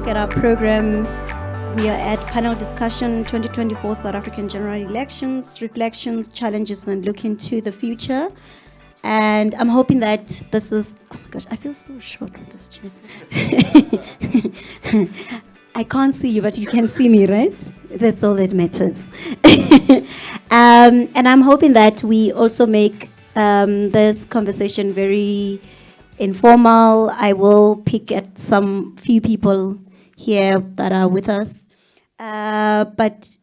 look at our program, we are at panel discussion 2024 South African general elections, reflections, challenges, and look into the future. And I'm hoping that this is, oh my gosh, I feel so short with this chair. I can't see you, but you can see me, right? That's all that matters. And I'm hoping that we also make this conversation very informal. I will pick at some few people here that are with us. But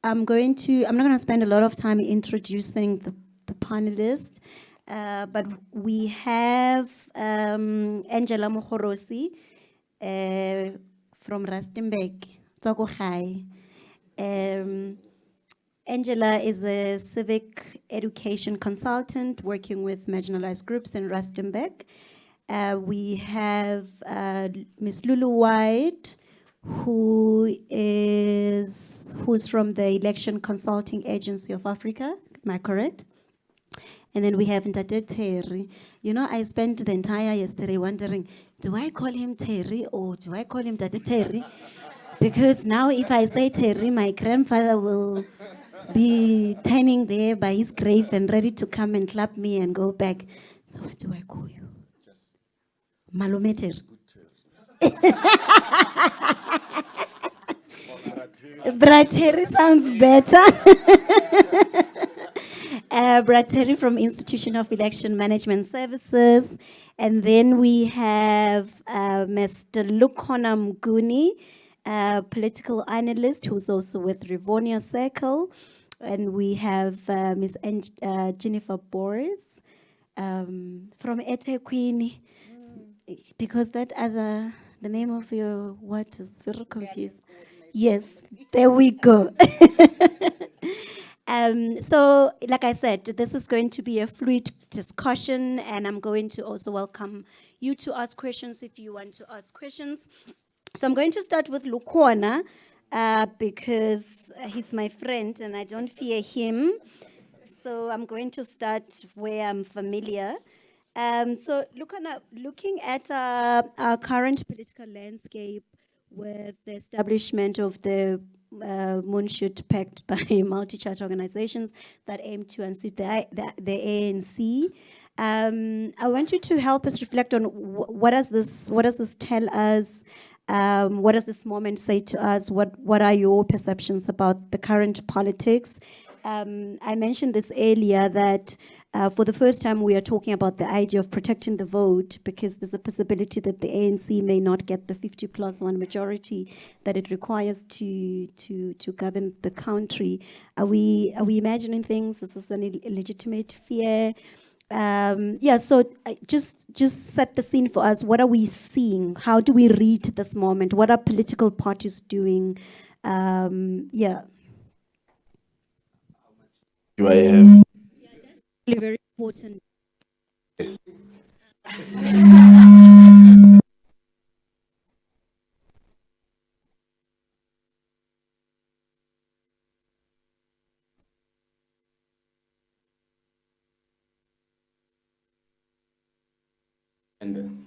I'm not going to spend a lot of time introducing the panelists. But we have Angela Mohorosi from Rustenburg. Tsoko Gai. Angela is a civic education consultant working with marginalized groups in Rustenburg. We have Ms. Lulu White, who's from the Election Consulting Agency of Africa. Am I correct? And then we have Ntate Terry. You know, I spent the entire yesterday wondering, do I call him Terry or do I call him Ntate Terry? Because now if I say Terry, my grandfather will be standing there by his grave and ready to come and clap me and go back. So what do I call you? Malume Terry. Brateri sounds better. Brateri from Institution of Election Management Services. And then we have Mr. Lukhona Mguni, political analyst who's also with Rivonia Circle. And we have Ms. Jennifer Boris from eThekwini. Because that other, the name of your what is very confused. Yes, there we go. So, like I said, this is going to be a fluid discussion, and I'm going to also welcome you to ask questions if you want to ask questions. So I'm going to start with Lukhona because he's my friend and I don't fear him. So I'm going to start where I'm familiar. So looking at our current political landscape with the establishment of the Moonshot Pact by multi-charter organizations that aim to unseat the ANC, I want you to help us reflect on what does this tell us? What does this moment say to us? What are your perceptions about the current politics? I mentioned this earlier that for the first time we are talking about the idea of protecting the vote because there's a possibility that the ANC may not get the 50+1 majority that it requires to govern the country. Are we imagining things? Is this an illegitimate fear? So just set the scene for us. What are we seeing? How do we read this moment? What are political parties doing? Do I have? Really very important. And then?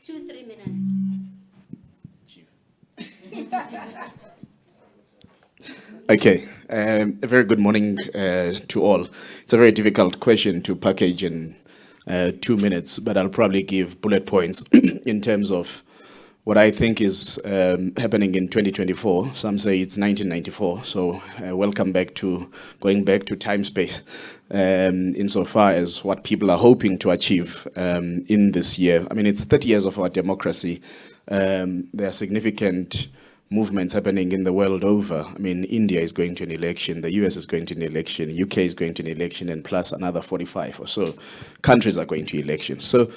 2-3 minutes. Okay, a very good morning to all. It's a very difficult question to package in 2 minutes, but I'll probably give bullet points in terms of what I think is happening in 2024. Some say it's 1994, so welcome back to going back to time space insofar as what people are hoping to achieve in this year. I mean, it's 30 years of our democracy. There are significant movements happening in the world over. I mean, India is going to an election, the US is going to an election, UK is going to an election, and plus another 45 or so countries are going to elections. So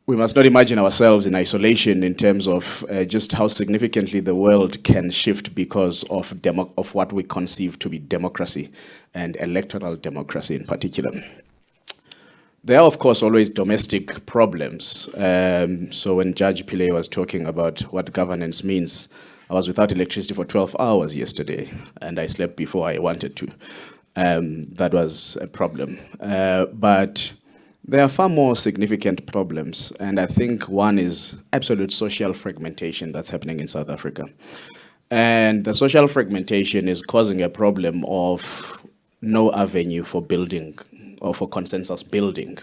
we must not imagine ourselves in isolation in terms of just how significantly the world can shift because of what we conceive to be democracy and electoral democracy in particular. There are, of course, always domestic problems. So when Judge Pillay was talking about what governance means, I was without electricity for 12 hours yesterday, and I slept before I wanted to. That was a problem. But There are far more significant problems, and I think one is absolute social fragmentation that's happening in South Africa. And the social fragmentation is causing a problem of no avenue for building or for consensus building.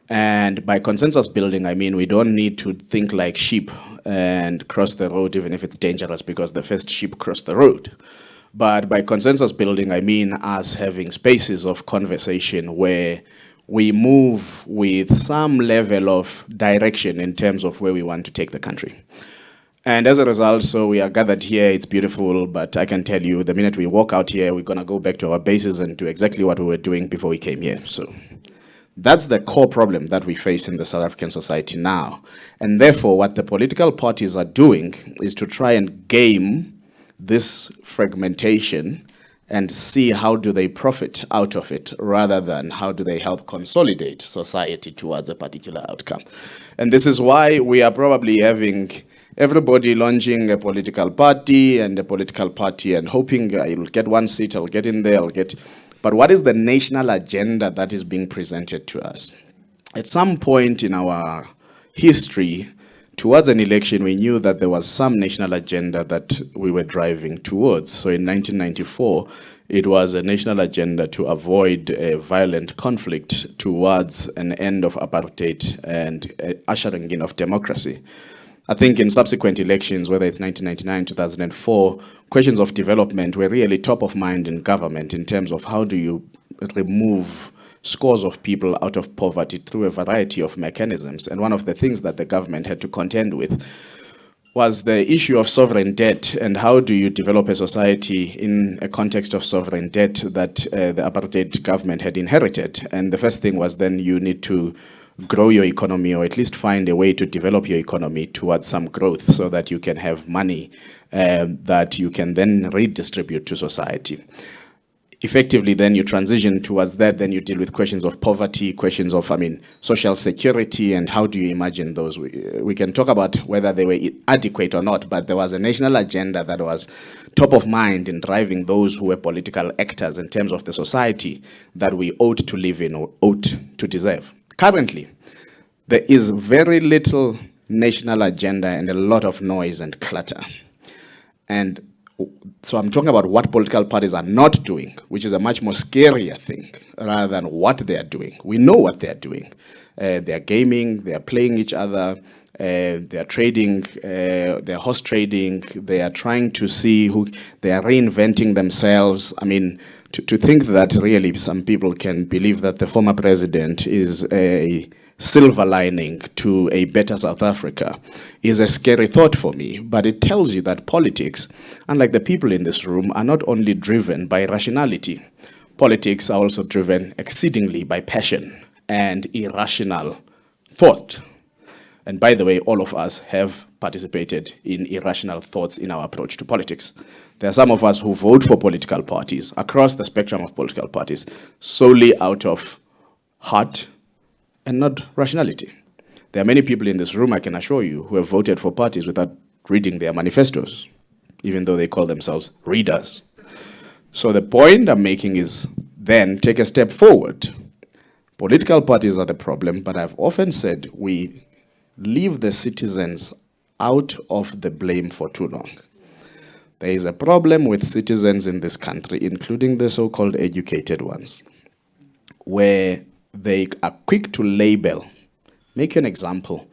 And by consensus building, I mean we don't need to think like sheep and cross the road even if it's dangerous because the first sheep crossed the road. But by consensus building, I mean us having spaces of conversation where we move with some level of direction in terms of where we want to take the country. And as a result, so we are gathered here, it's beautiful, but I can tell you the minute we walk out here, we're going to go back to our bases and do exactly what we were doing before we came here. So that's the core problem that we face in the South African society now. And therefore, what the political parties are doing is to try and game this fragmentation and see how do they profit out of it rather than how do they help consolidate society towards a particular outcome. And this is why we are probably having everybody launching a political party and hoping I'll get one seat, I'll get in there, But what is the national agenda that is being presented to us? At some point in our history, towards an election, we knew that there was some national agenda that we were driving towards. So in 1994, it was a national agenda to avoid a violent conflict towards an end of apartheid and ushering in of democracy. I think in subsequent elections, whether it's 1999, 2004, questions of development were really top of mind in government in terms of how do you remove scores of people out of poverty through a variety of mechanisms. And one of the things that the government had to contend with was the issue of sovereign debt and how do you develop a society in a context of sovereign debt that the apartheid government had inherited. And the first thing was then you need to grow your economy or at least find a way to develop your economy towards some growth so that you can have money that you can then redistribute to society. Effectively, then you transition towards that, then you deal with questions of poverty, questions of, social security, and how do you imagine those? We can talk about whether they were adequate or not, but there was a national agenda that was top of mind in driving those who were political actors in terms of the society that we ought to live in or ought to deserve. Currently, there is very little national agenda and a lot of noise and clutter. And so I'm talking about what political parties are not doing, which is a much more scarier thing rather than what they are doing. We know what they are doing. They are gaming, they are playing each other, they are trading, they are horse trading, they are trying to see who, they are reinventing themselves. To think that really some people can believe that the former president is a silver lining to a better South Africa is a scary thought for me, but it tells you that politics, unlike the people in this room, are not only driven by rationality. Politics are also driven exceedingly by passion and irrational thought. And by the way, all of us have participated in irrational thoughts in our approach to politics. There are some of us who vote for political parties across the spectrum of political parties solely out of heart and not rationality. There are many people in this room, I can assure you, who have voted for parties without reading their manifestos, even though they call themselves readers. So the point I'm making is then take a step forward. Political parties are the problem, but I've often said we leave the citizens out of the blame for too long. There is a problem with citizens in this country, including the so-called educated ones, where they are quick to label. Make you an example.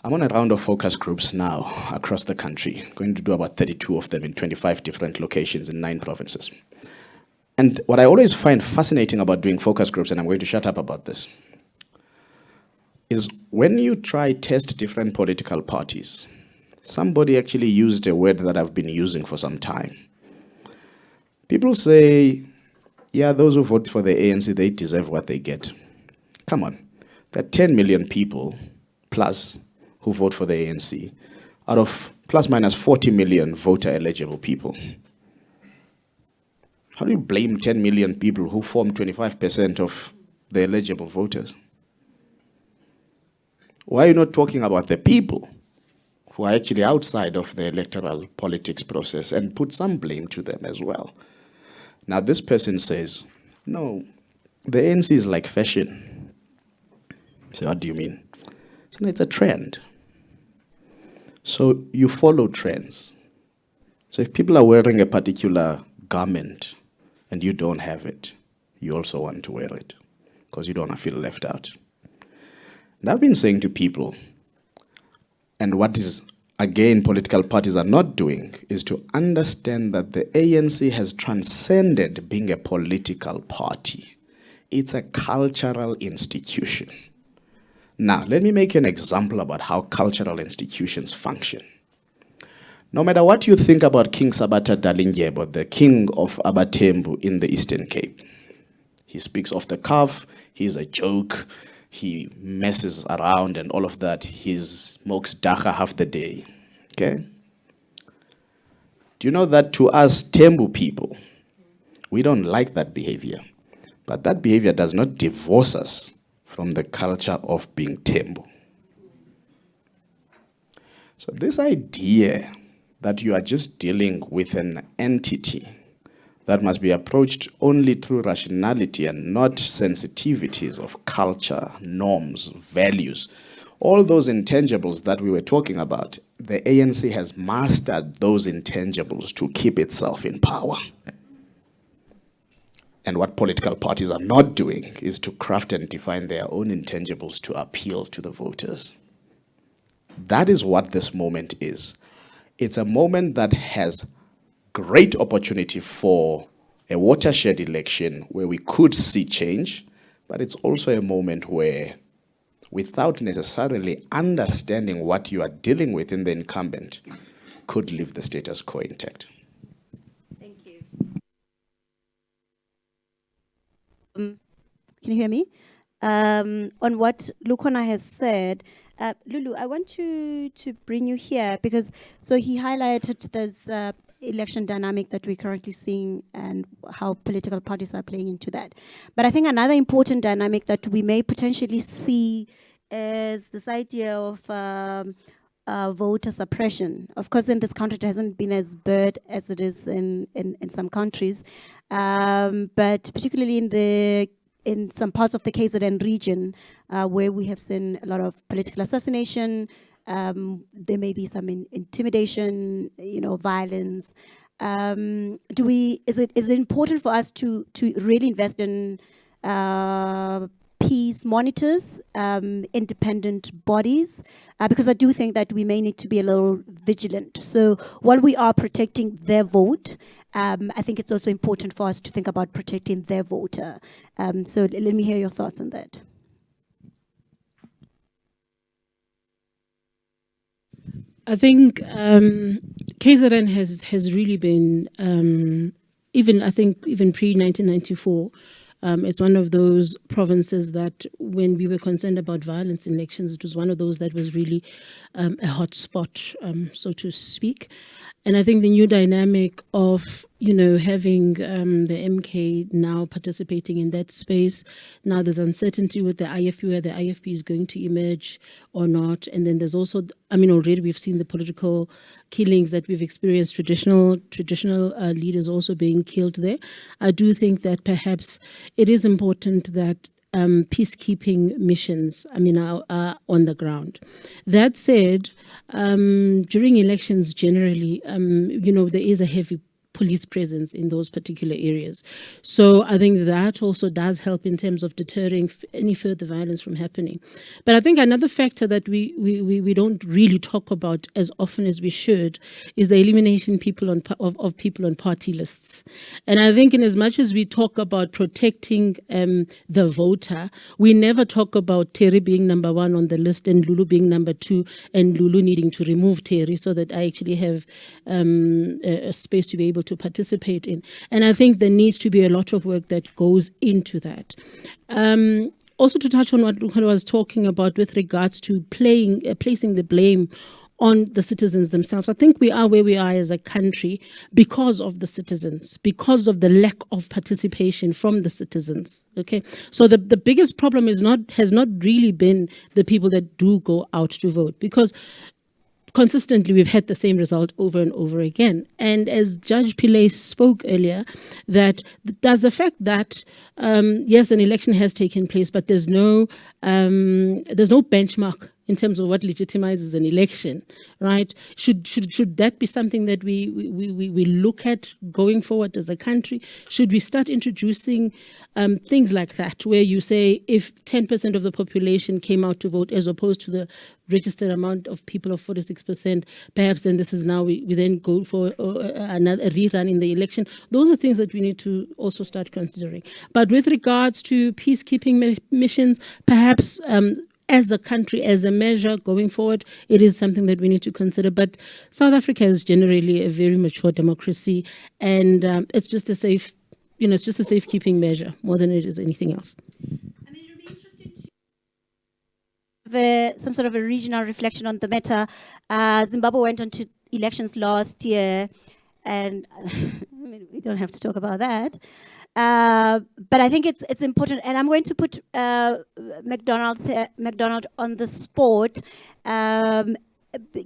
I'm on a round of focus groups now across the country. I'm going to do about 32 of them in 25 different locations in 9 provinces. And what I always find fascinating about doing focus groups, and I'm going to shut up about this, is when you try test different political parties, somebody actually used a word that I've been using for some time. People say, yeah, those who vote for the ANC, they deserve what they get. Come on. There are 10 million people plus who vote for the ANC out of plus minus 40 million voter eligible people. How do you blame 10 million people who form 25% of the eligible voters? Why are you not talking about the people who are actually outside of the electoral politics process and put some blame to them as well? Now this person says, no, the ANC is like fashion. So what do you mean? So it's a trend. So you follow trends. So if people are wearing a particular garment and you don't have it, you also want to wear it because you don't want to feel left out. And I've been saying to people, and what is, again, political parties are not doing, is to understand that the ANC has transcended being a political party. It's a cultural institution. Now, let me make you an example about how cultural institutions function. No matter what you think about King Sabata Dalindyebo, the king of Abatembu in the Eastern Cape, he speaks off the cuff, he's a joke, he messes around and all of that. He smokes dagga half the day. Okay? Do you know that to us Tembu people, we don't like that behavior. But that behavior does not divorce us from the culture of being Tembu. So this idea that you are just dealing with an entity that must be approached only through rationality and not sensitivities of culture, norms, values, all those intangibles that we were talking about, the ANC has mastered those intangibles to keep itself in power. And what political parties are not doing is to craft and define their own intangibles to appeal to the voters. That is what this moment is. It's a moment that has great opportunity for a watershed election where we could see change, but it's also a moment where, without necessarily understanding what you are dealing with in the incumbent, could leave the status quo intact. Thank you. Can you hear me? On what Lukhona has said, Lulu, I want to bring you here because he highlighted this election dynamic that we're currently seeing and how political parties are playing into that. But I think another important dynamic that we may potentially see is this idea of voter suppression. Of course, in this country, it hasn't been as bad as it is in some countries, but particularly in some parts of the KZN region, where we have seen a lot of political assassination, there may be some intimidation, violence. Is it important for us to really invest in peace monitors, independent bodies? Because I do think that we may need to be a little vigilant. So while we are protecting their vote, I think it's also important for us to think about protecting their voter. So let me hear your thoughts on that. I think KZN has really been, even pre-1994, it's one of those provinces that when we were concerned about violence in elections, it was one of those that was really a hot spot, so to speak. And I think the new dynamic of, having the MK now participating in that space, now there's uncertainty with the IFP, where the IFP is going to emerge or not. And then there's also, already we've seen the political killings that we've experienced, traditional leaders also being killed there. I do think that perhaps it is important that peacekeeping missions, are on the ground. That said, during elections generally, there is a heavy police presence in those particular areas. So I think that also does help in terms of deterring any further violence from happening. But I think another factor that we don't really talk about as often as we should is the elimination of people on party lists. And I think in as much as we talk about protecting the voter, we never talk about Terry being number one on the list and Lulu being number two, and Lulu needing to remove Terry so that I actually have a space to be able to participate in. And I think there needs to be a lot of work that goes into that. Also to touch on what Lukhona was talking about with regards to placing the blame on the citizens themselves. I think we are where we are as a country because of the citizens, because of the lack of participation from the citizens. Okay, so the biggest problem has not really been the people that do go out to vote, because consistently we've had the same result over and over again. And as Judge Pillay spoke earlier, that does the fact that yes, an election has taken place, but there's no benchmark in terms of what legitimizes an election, right? Should that be something that we look at going forward as a country? Should we start introducing things like that, where you say if 10% of the population came out to vote as opposed to the registered amount of people of 46%, perhaps then this is now we then go for another rerun in the election. Those are things that we need to also start considering. But with regards to peacekeeping missions, perhaps as a country, as a measure going forward, it is something that we need to consider. But South Africa is generally a very mature democracy, and it's just a safe, it's just a safekeeping measure more than it is anything else. I mean, it would be interesting to have some sort of a regional reflection on the matter. Zimbabwe went on to elections last year, and I mean, we don't have to talk about that. But I think it's important, and I'm going to put McDonald on the spot,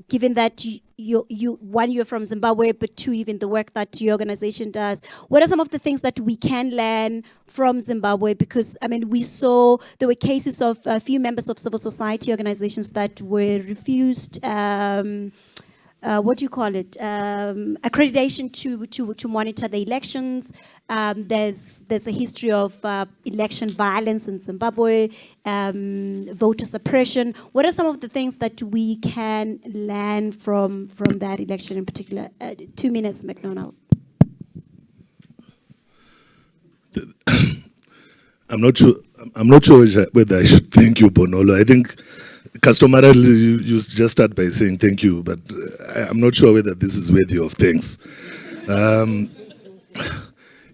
given that you one, you're from Zimbabwe, but two, even the work that your organization does. What are some of the things that we can learn from Zimbabwe? Because I mean, we saw there were cases of a few members of civil society organizations that were refused. What do you call it? Accreditation to monitor the elections. There's a history of election violence in Zimbabwe, voter suppression. What are some of the things that we can learn from that election in particular? 2 minutes, McDonald. I'm not sure whether I should thank you, Bonolo. I think customarily you just start by saying thank you, but I'm not sure whether this is worthy of thanks.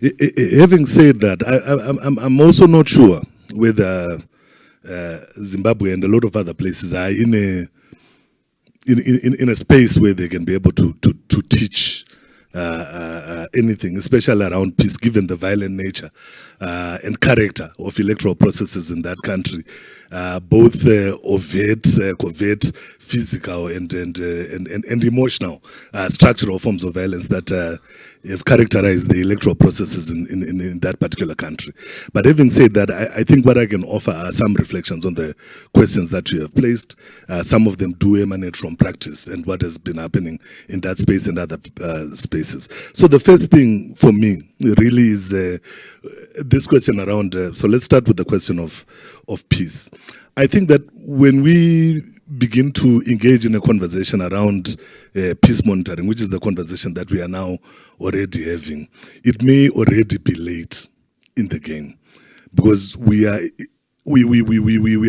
Having said that, I'm also not sure whether Zimbabwe and a lot of other places are in a space where they can be able to teach anything, especially around peace, given the violent nature and character of electoral processes in that country, both overt, covert, physical, and emotional, structural forms of violence that have characterized the electoral processes in that particular country. But having said that, I think what I can offer are some reflections on the questions that you have placed. Some of them do emanate from practice and what has been happening in that space and other spaces. So the first thing for me really is this question around, so let's start with the question of peace. I think that when we begin to engage in a conversation around peace monitoring, which is the conversation that we are now already having, it may already be late in the game, because we are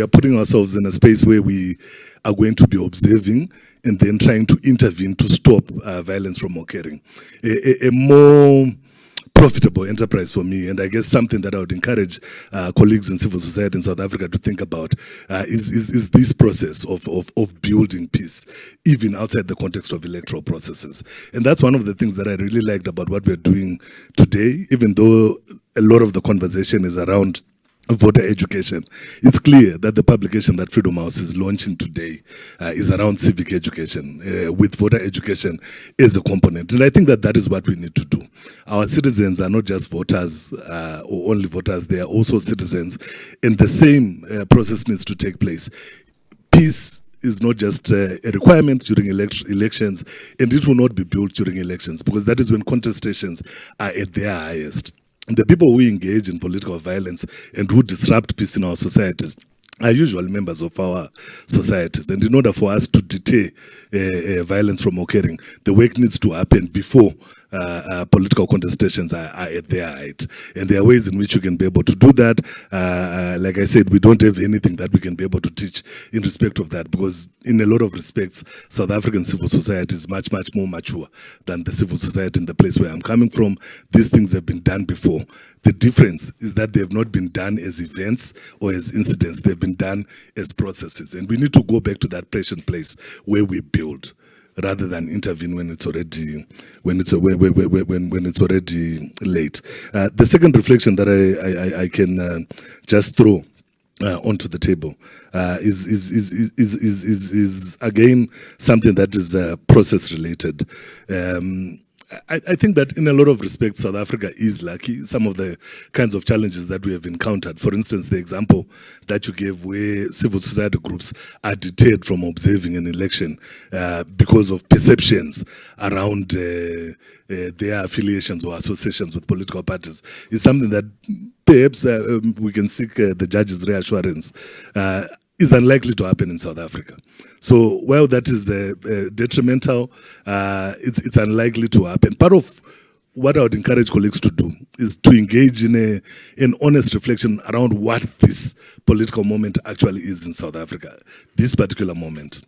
putting ourselves in a space where we are going to be observing and then trying to intervene to stop violence from occurring. A more profitable enterprise for me, and I guess something that I would encourage colleagues in civil society in South Africa to think about is this process of building peace, even outside the context of electoral processes. And that's one of the things that I really liked about what we're doing today, even though a lot of the conversation is around voter education. It's clear that the publication that Freedom House is launching today is around civic education, with voter education as a component. And I think that is what we need to do. Our citizens are not just voters or only voters, they are also citizens, and the same process needs to take place. Peace is not just a requirement during elections, and it will not be built during elections, because that is when contestations are at their highest. The people who engage in political violence and who disrupt peace in our societies are usually members of our societies. And in order for us to deter violence from occurring, the work needs to happen before political contestations are at their height. And there are ways in which you can be able to do that. Like I said, we don't have anything that we can be able to teach in respect of that, because in a lot of respects, South African civil society is much, much more mature than the civil society in the place where I'm coming from. These things have been done before. The difference is that they have not been done as events or as incidents. They've been done as processes. And we need to go back to that patient place where we build, rather than intervene when it's already already late. The second reflection that I can just throw onto the table is again something that is process related. I think that in a lot of respects, South Africa is lucky. Some of the kinds of challenges that we have encountered, for instance, the example that you gave where civil society groups are deterred from observing an election because of perceptions around their affiliations or associations with political parties, is something that perhaps we can seek the judge's reassurance is unlikely to happen in South Africa. So while that is detrimental, it's unlikely to happen. Part of what I would encourage colleagues to do is to engage in an honest reflection around what this political moment actually is in South Africa, this particular moment.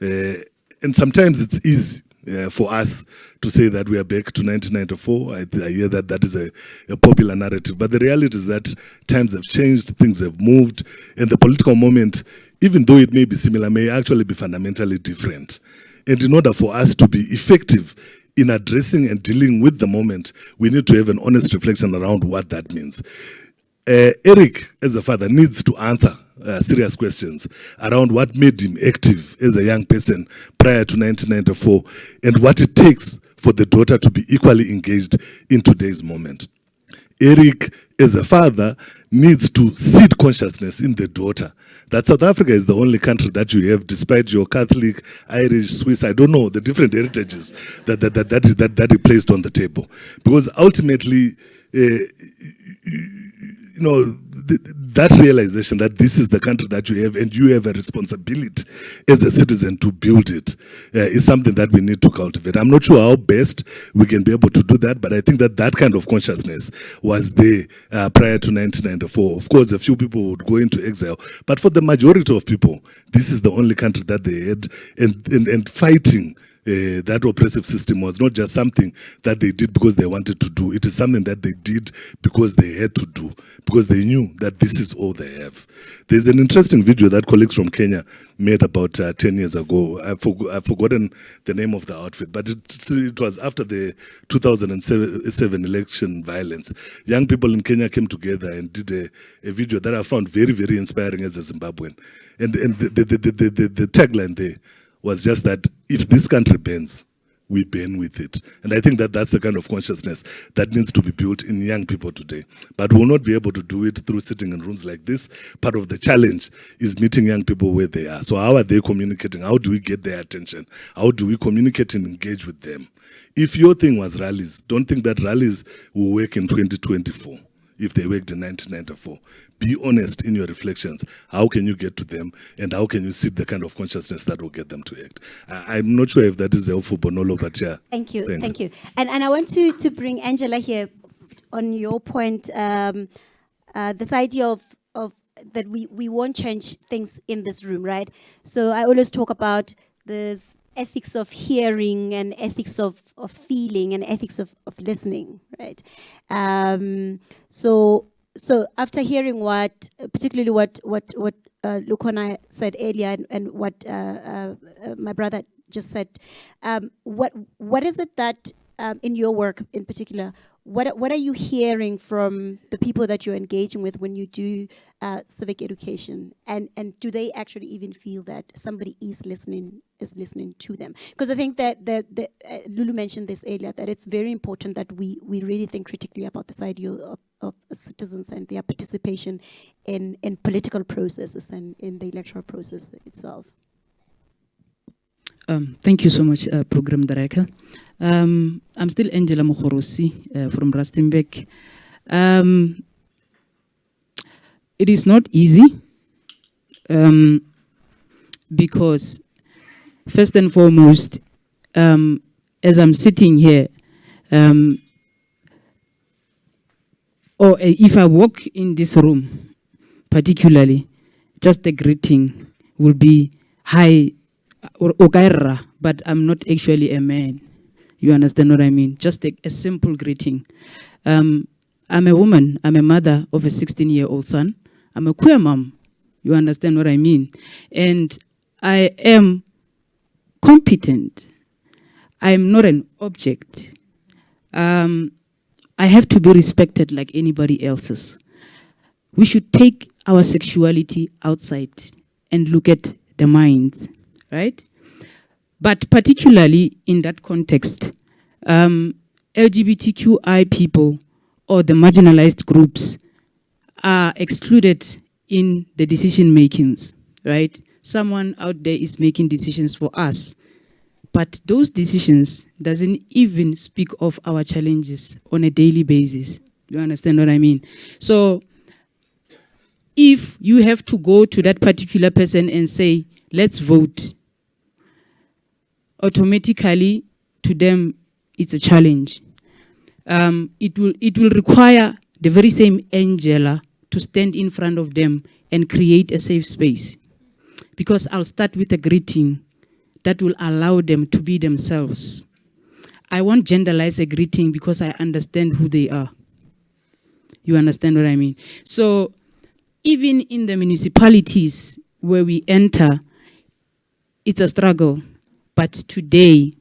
And sometimes it's easy for us to say that we are back to 1994. I hear that that is a popular narrative. But the reality is that times have changed, things have moved, and the political moment, even though it may be similar, may actually be fundamentally different. And in order for us to be effective in addressing and dealing with the moment, we need to have an honest reflection around what that means. Eric, as a father, needs to answer serious questions around what made him active as a young person prior to 1994 and what it takes for the daughter to be equally engaged in today's moment. Eric, as a father, needs to seed consciousness in the daughter that South Africa is the only country that you have, despite your Catholic, Irish, Swiss, I don't know, the different heritages that he placed on the table. Because ultimately, you know, that realization that this is the country that you have and you have a responsibility as a citizen to build it is something that we need to cultivate. I'm not sure how best we can be able to do that, but I think that that kind of consciousness was there prior to 1994. Of course, a few people would go into exile, but for the majority of people, this is the only country that they had, and fighting that oppressive system was not just something that they did because they wanted to do. It is something that they did because they had to do, because they knew that this is all they have. There's an interesting video that colleagues from Kenya made about 10 years ago. I've forgotten the name of the outfit, but it was after the 2007 election violence. Young people in Kenya came together and did a video that I found very, very inspiring as a Zimbabwean. And the tagline there was just that if this country bends, we burn with it. And I think that that's the kind of consciousness that needs to be built in young people today. But we'll not be able to do it through sitting in rooms like this. Part of the challenge is meeting young people where they are. So how are they communicating? How do we get their attention? How do we communicate and engage with them? If your thing was rallies, don't think that rallies will work in 2024 if they worked in 1994. Be honest in your reflections. How can you get to them, and how can you seed the kind of consciousness that will get them to act? I'm not sure if that is helpful, Bonolo, but yeah. Thank you, Thanks. thank you. And I want to bring Angela here on your point, this idea of that we won't change things in this room, right? So I always talk about this ethics of hearing and ethics of feeling and ethics of listening, right? So after hearing particularly what Lukhona said earlier and what my brother just said, what is it that in your work in particular, what are you hearing from the people that you're engaging with when you do civic education, and do they actually even feel that somebody is listening to them? Because I think that Lulu mentioned this earlier, that it's very important that we really think critically about this idea of citizens and their participation in political processes and in the electoral process itself. Thank you so much, Program Director. I'm still Angela Mukhorosi from Rustenburg. It is not easy because, first and foremost, as I'm sitting here, or if I walk in this room, particularly, just the greeting will be hi, or Okaira, but I'm not actually a man. You understand what I mean? Just a simple greeting. I'm a woman. I'm a mother of a 16-year-old son. I'm a queer mom. You understand what I mean? And I am competent. I'm not an object. I have to be respected like anybody else's. We should take our sexuality outside and look at the minds, right? But particularly in that context, LGBTQI people or the marginalized groups are excluded in the decision makings, right? Someone out there is making decisions for us, but those decisions doesn't even speak of our challenges on a daily basis. You understand what I mean? So if you have to go to that particular person and say, let's vote, automatically to them it's a challenge. It will require the very same Angela to stand in front of them and create a safe space. Because I'll start with a greeting that will allow them to be themselves. I won't generalize a greeting because I understand who they are. You understand what I mean? So even in the municipalities where we enter, it's a struggle. But today,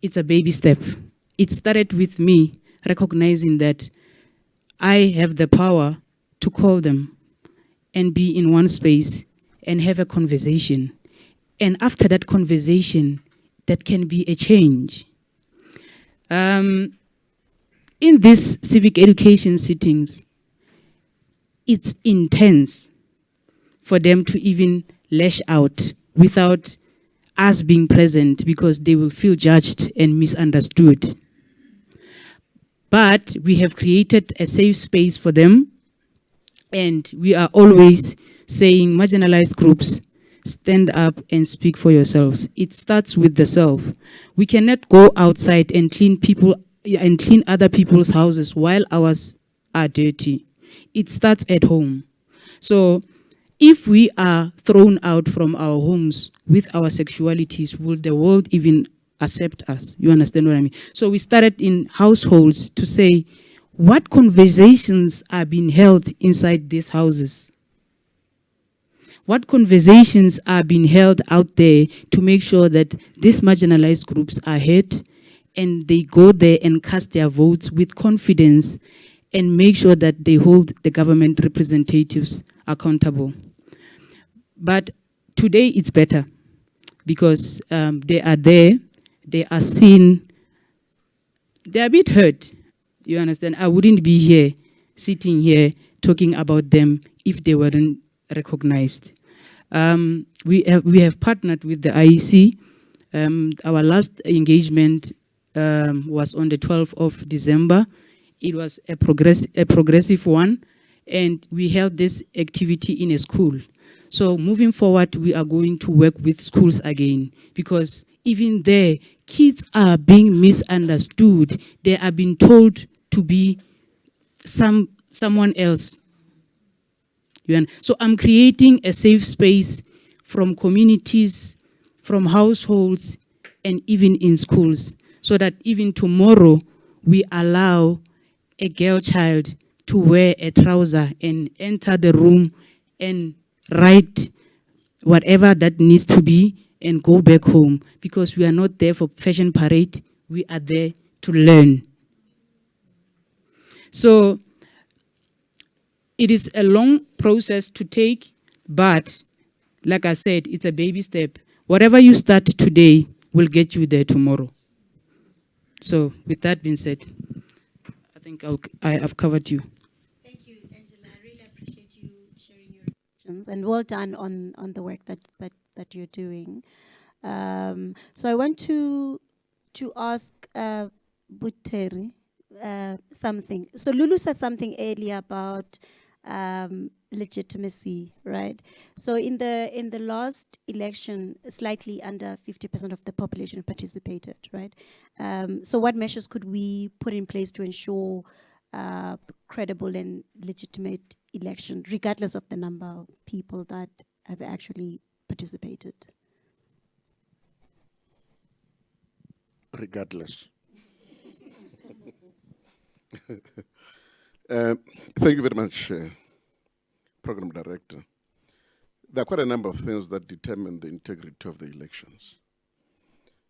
it's a baby step. It started with me recognizing that I have the power to call them and be in one space and have a conversation. And after that conversation, that can be a change. In these civic education sittings, it's intense for them to even lash out without us being present because they will feel judged and misunderstood. But we have created a safe space for them, and we are always saying, marginalized groups, stand up and speak for yourselves. It starts with the self. We cannot go outside and clean other people's houses while ours are dirty. It starts at home. So if we are thrown out from our homes with our sexualities, will the world even accept us? You understand what I mean? So we started in households to say, what conversations are being held inside these houses? What conversations are being held out there to make sure that these marginalized groups are heard and they go there and cast their votes with confidence and make sure that they hold the government representatives accountable. But today it's better because they are there, they are seen, they're a bit hurt. You understand? I wouldn't be here, sitting here, talking about them if they weren't recognized. We have partnered with the IEC. Our last engagement was on the 12th of December. It was a progressive one, and we held this activity in a school. So moving forward, we are going to work with schools again, because even there, kids are being misunderstood. They are being told to be someone else. So I'm creating a safe space from communities, from households, and even in schools, so that even tomorrow we allow a girl child to wear a trouser and enter the room and write whatever that needs to be and go back home, because we are not there for fashion parade, we are there to learn. So it is a long process to take, but like I said, it's a baby step. Whatever you start today will get you there tomorrow. So with that being said, I think I've covered you. Thank you, Angela. I really appreciate you sharing your reflections, and well done on the work that you're doing. So I want to ask Buteri something. So Lulu said something earlier about legitimacy, right? So in the last election, slightly under 50% of the population participated, right? So what measures could we put in place to ensure credible and legitimate election, regardless of the number of people that have actually participated? Regardless. Thank you very much, Program Director. There are quite a number of things that determine the integrity of the elections.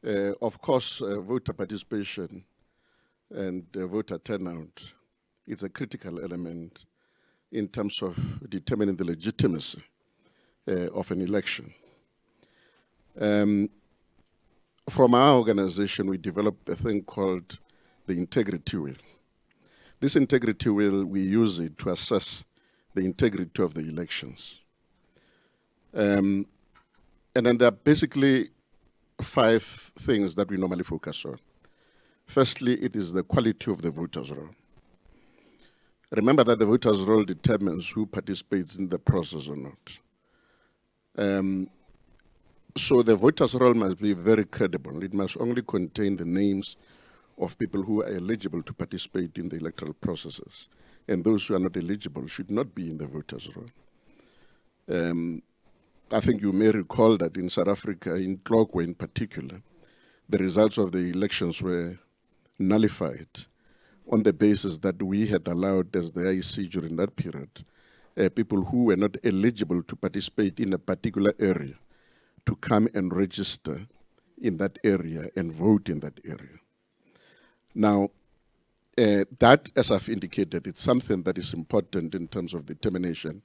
Of course, voter participation and voter turnout is a critical element in terms of determining the legitimacy of an election. From our organization, we developed a thing called the integrity wheel. This integrity wheel, we use it to assess the integrity of the elections. And then there are basically 5 things that we normally focus on. Firstly, it is the quality of the voters' roll. Remember that the voters' roll determines who participates in the process or not. So the voters' roll must be very credible. It must only contain the names of people who are eligible to participate in the electoral processes. And those who are not eligible should not be in the voters' roll. I think you may recall that in South Africa, in Tlokwe in particular, the results of the elections were nullified on the basis that we had allowed, as the IEC during that period, people who were not eligible to participate in a particular area to come and register in that area and vote in that area. Now, that, as I've indicated, it's something that is important in terms of determination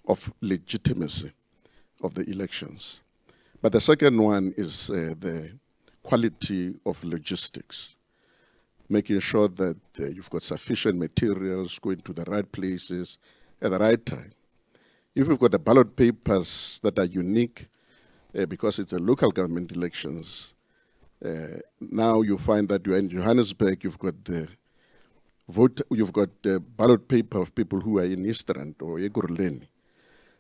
of legitimacy of the elections. But the second one is the quality of logistics, making sure that you've got sufficient materials going to the right places at the right time. If you've got the ballot papers that are unique, because it's a local government elections, now you find that you're in Johannesburg, you've got the ballot paper of people who are in Eastern or Ekurhuleni.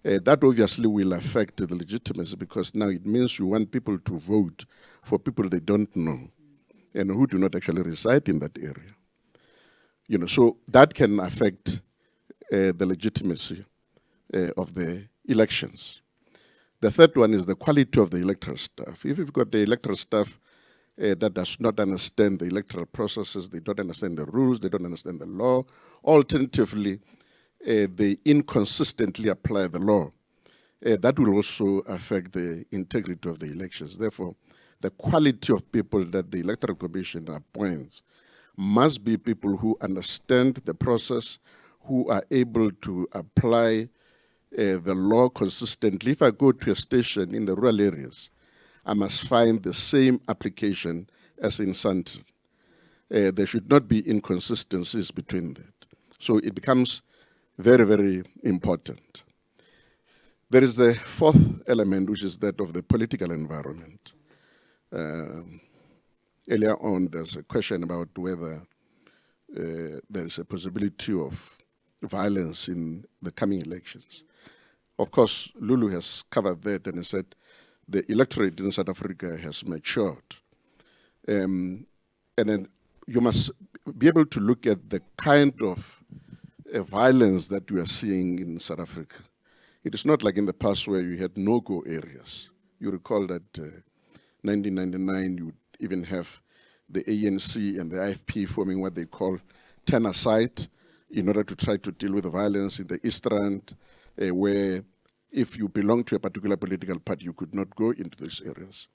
That obviously will affect the legitimacy, because now it means you want people to vote for people they don't know and who do not actually reside in that area. So that can affect the legitimacy of the elections. The third one is the quality of the electoral staff. If you've got the electoral staff that does not understand the electoral processes, they don't understand the rules, they don't understand the law, alternatively, they inconsistently apply the law, that will also affect the integrity of the elections. Therefore, the quality of people that the Electoral Commission appoints must be people who understand the process, who are able to apply the law consistently. If I go to a station in the rural areas, I must find the same application as in Sandton. There should not be inconsistencies between that. So it becomes very, very important. There is the fourth element, which is that of the political environment. Earlier on, there's a question about whether there is a possibility of violence in the coming elections. Of course, Lulu has covered that and said the electorate in South Africa has matured. And then you must be able to look at the kind of violence that we are seeing in South Africa. It is not like in the past where you had no-go areas. You recall that 1999, you would even have the ANC and the IFP forming what they call turn-aside in order to try to deal with the violence in the East Rand, where if you belong to a particular political party, you could not go into these areas.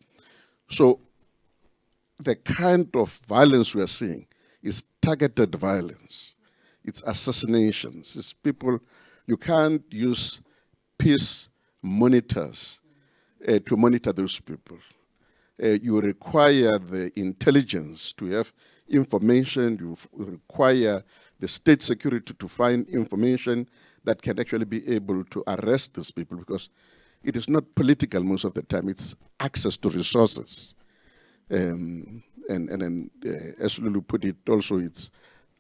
So the kind of violence we are seeing is targeted violence. It's assassinations. It's people, you can't use peace monitors to monitor those people. You require the intelligence to have information. You require the state security to find information that can actually be able to arrest these people, because it is not political most of the time. It's access to resources. And then, as Lulu put it, also it's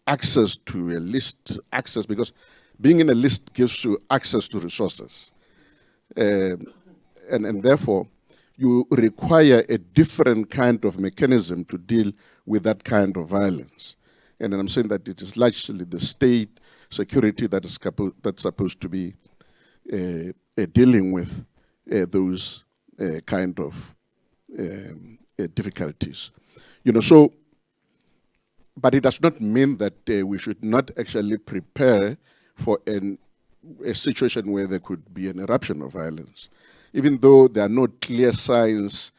access to a list, because being in a list gives you access to resources. And therefore, you require a different kind of mechanism to deal with that kind of violence. And I'm saying that it is largely the state security that is that's supposed to be dealing with those kind of difficulties. So, but it does not mean that we should not actually prepare for a situation where there could be an eruption of violence. Even though there are no clear signs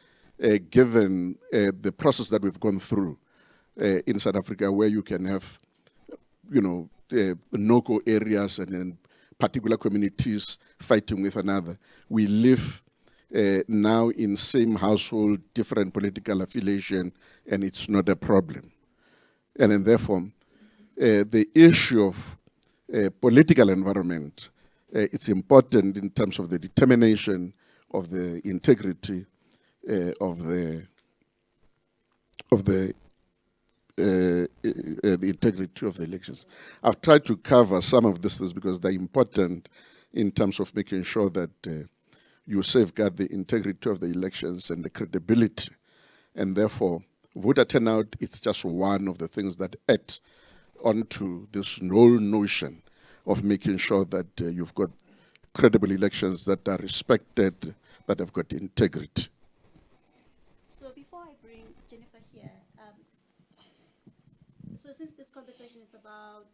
given the process that we've gone through in South Africa, where you can have, no-go areas and then particular communities fighting with another. We live now in same household, different political affiliation, and it's not a problem. And then therefore, the issue of political environment, it's important in terms of the determination of the integrity the integrity of the elections. I've tried to cover some of these things because they're important in terms of making sure that you safeguard the integrity of the elections and the credibility. And therefore, voter turnout is just one of the things that add onto this whole notion of making sure that you've got credible elections that are respected, that have got integrity. So before I bring Jennifer here, so since this conversation is about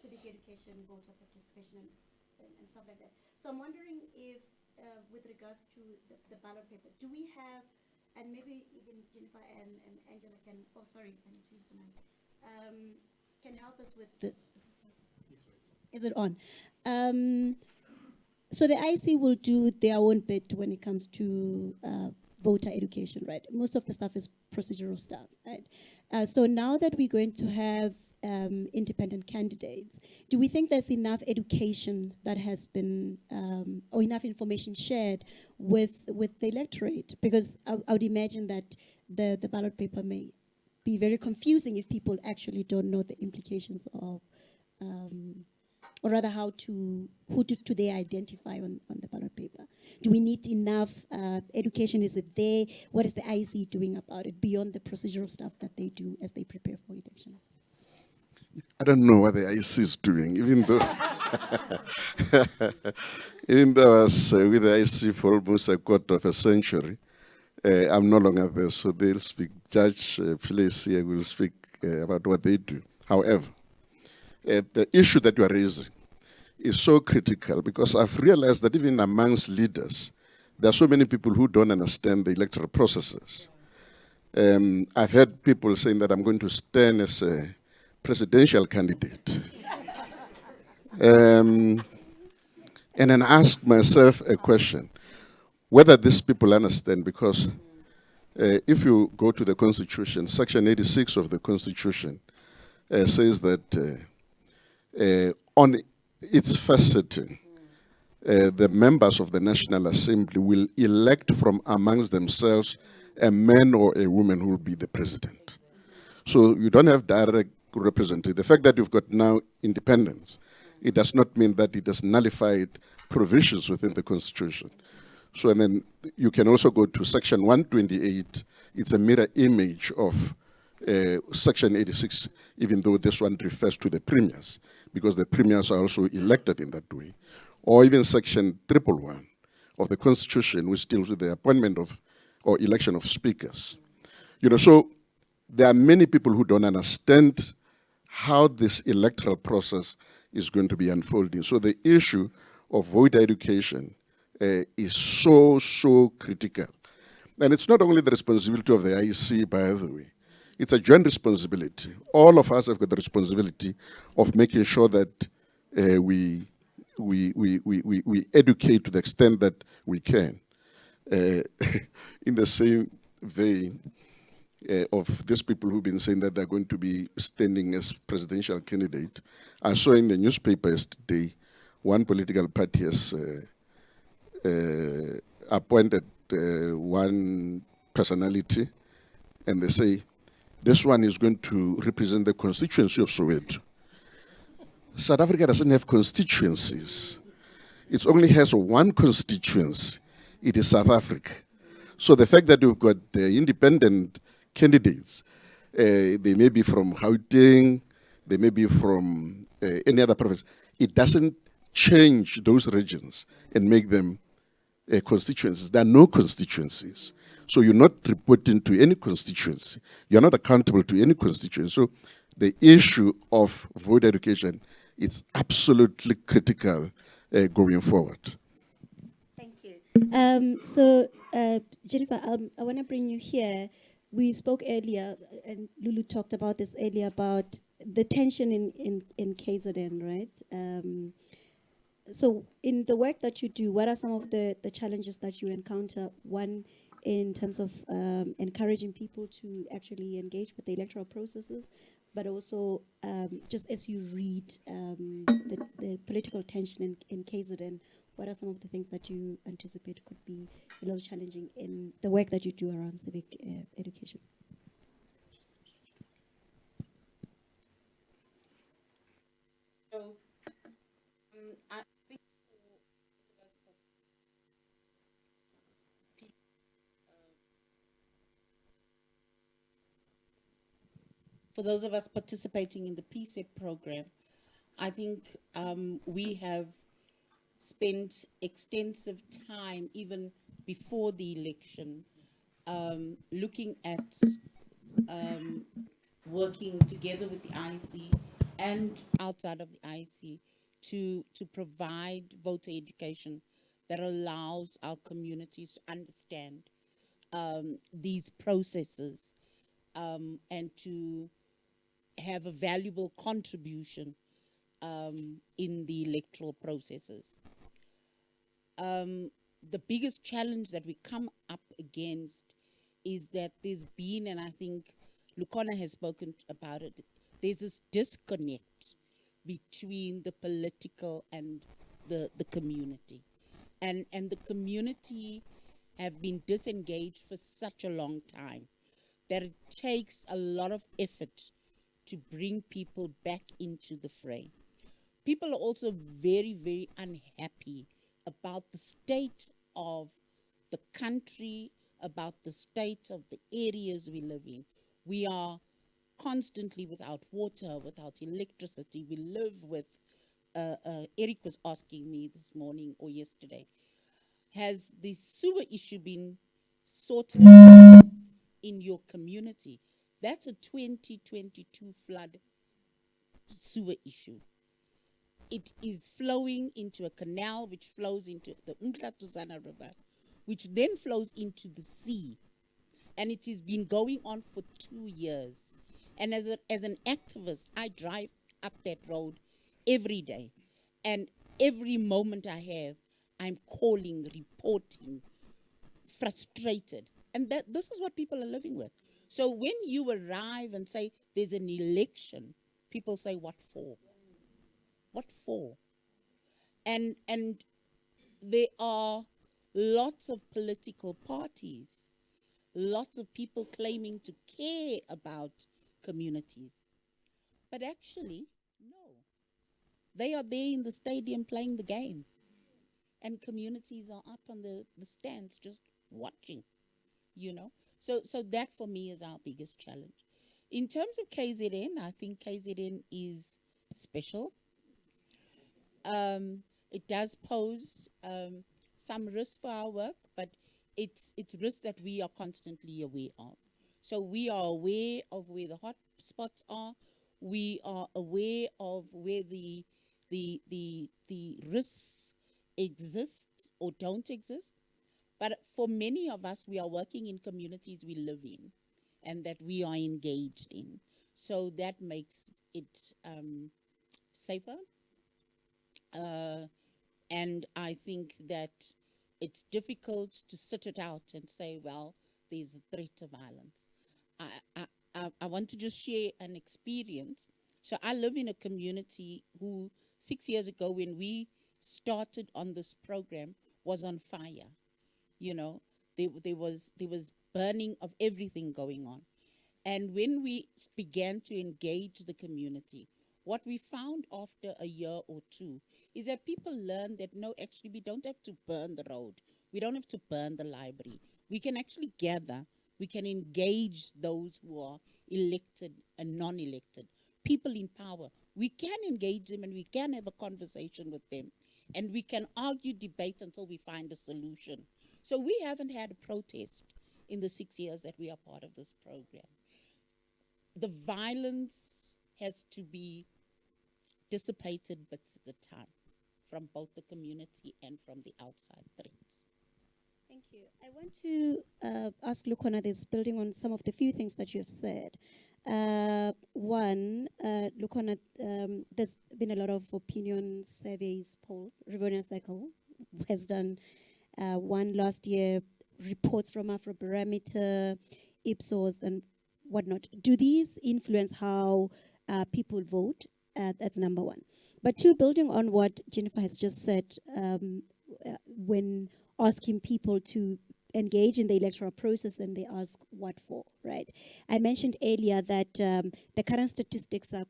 civic education, voter participation, and stuff like that, so I'm wondering if, with regards to the ballot paper, do we have, and maybe even Jennifer and Angela can, oh sorry, I need to use the mic, can help us with the, is it on? So the IC will do their own bit when it comes to voter education, right? Most of the stuff is procedural stuff, right? So now that we're going to have independent candidates, do we think there's enough education that has been, or enough information shared with the electorate? Because I would imagine that the ballot paper may be very confusing if people actually don't know the implications of, or rather who do they identify on the ballot paper? Do we need enough education? Is it there? What is the IEC doing about it beyond the procedural stuff that they do as they prepare for elections? I don't know what the IEC is doing, even though even though I was with the IEC for almost a quarter of a century. I'm no longer there, so they'll speak. Judge Phyllis here will speak about what they do. However, the issue that you are raising is so critical because I've realized that even amongst leaders, there are so many people who don't understand the electoral processes. I've heard people saying that I'm going to stand as a presidential candidate. And then ask myself a question, whether these people understand, because if you go to the Constitution, Section 86 of the Constitution says that on its first sitting, the members of the National Assembly will elect from amongst themselves a man or a woman who will be the president. So you don't have direct representative. The fact that you've got now independence, it does not mean that it has nullified provisions within the Constitution. So, and then you can also go to Section 128. It's a mirror image of Section 86, even though this one refers to the premiers, because the premiers are also elected in that way. Or even Section 111 of the Constitution, which deals with the appointment of or election of speakers. You know, so there are many people who don't understand how this electoral process is going to be unfolding. So the issue of voter education is so critical. And it's not only the responsibility of the IEC, by the way. It's a joint responsibility. All of us have got the responsibility of making sure that we educate to the extent that we can. In the same vein of these people who've been saying that they're going to be standing as presidential candidate, I saw in the newspaper yesterday, one political party has appointed one personality, and they say, this one is going to represent the constituency of Soweto. South Africa doesn't have constituencies. It only has one constituency. It is South Africa. So the fact that you've got independent candidates, they may be from Gauteng, they may be from any other province, it doesn't change those regions and make them constituencies. There are no constituencies. So you're not reporting to any constituency. You're not accountable to any constituency. So the issue of voter education is absolutely critical going forward. Thank you. Jennifer, I want to bring you here. We spoke earlier, and Lulu talked about this earlier, about the tension in KZN, right? So in the work that you do, what are some of the challenges that you encounter? One, in terms of encouraging people to actually engage with the electoral processes, but also just as you read the political tension in KZN, what are some of the things that you anticipate could be a little challenging in the work that you do around civic education? For those of us participating in the PSEP program, I think we have spent extensive time, even before the election, looking at working together with the IEC and outside of the IEC to provide voter education that allows our communities to understand these processes and to have a valuable contribution in the electoral processes. The biggest challenge that we come up against is that there's been, and I think Lukhona has spoken about it, there's this disconnect between the political and the community. And the community have been disengaged for such a long time that it takes a lot of effort to bring people back into the fray. People are also very, very unhappy about the state of the country, about the state of the areas we live in. We are constantly without water, without electricity. We live with, Eric was asking me this morning or yesterday, has the sewer issue been sorted out in your community? That's a 2022 flood sewer issue. It is flowing into a canal which flows into the Umhlatuzana River, which then flows into the sea. And it has been going on for 2 years. And as an activist, I drive up that road every day. And every moment I have, I'm calling, reporting, frustrated. And this is what people are living with. So when you arrive and say there's an election, people say, what for? What for? And there are lots of political parties, lots of people claiming to care about communities. But actually, no. They are there in the stadium playing the game. And communities are up on the stands just watching, you know. So that for me is our biggest challenge. In terms of KZN, I think KZN is special. It does pose some risk for our work, but it's risk that we are constantly aware of. So we are aware of where the hot spots are. We are aware of where the risks exist or don't exist. But for many of us, we are working in communities we live in and that we are engaged in. So that makes it safer. And I think that it's difficult to sit it out and say, well, there's a threat of violence. I want to just share an experience. So I live in a community who 6 years ago, when we started on this program, was on fire. You know, there was burning of everything going on. And when we began to engage the community, what we found after a year or two is that people learned that no, actually, we don't have to burn the road. We don't have to burn the library. We can actually gather. We can engage those who are elected and non-elected, people in power. We can engage them and we can have a conversation with them. And we can argue, debate until we find a solution. So we haven't had a protest in the 6 years that we are part of this program. The violence has to be dissipated bits at a time from both the community and from the outside threats. Thank you. I want to ask Lukhona this, building on some of the few things that you have said. One, Lukhona, there's been a lot of opinion surveys, polls. Rivonia Cycle has done one last year, reports from Afrobarometer, Ipsos, and whatnot. Do these influence how people vote? That's number one. But two, building on what Jennifer has just said, when asking people to engage in the electoral process and they ask what for, right? I mentioned earlier that the current statistics are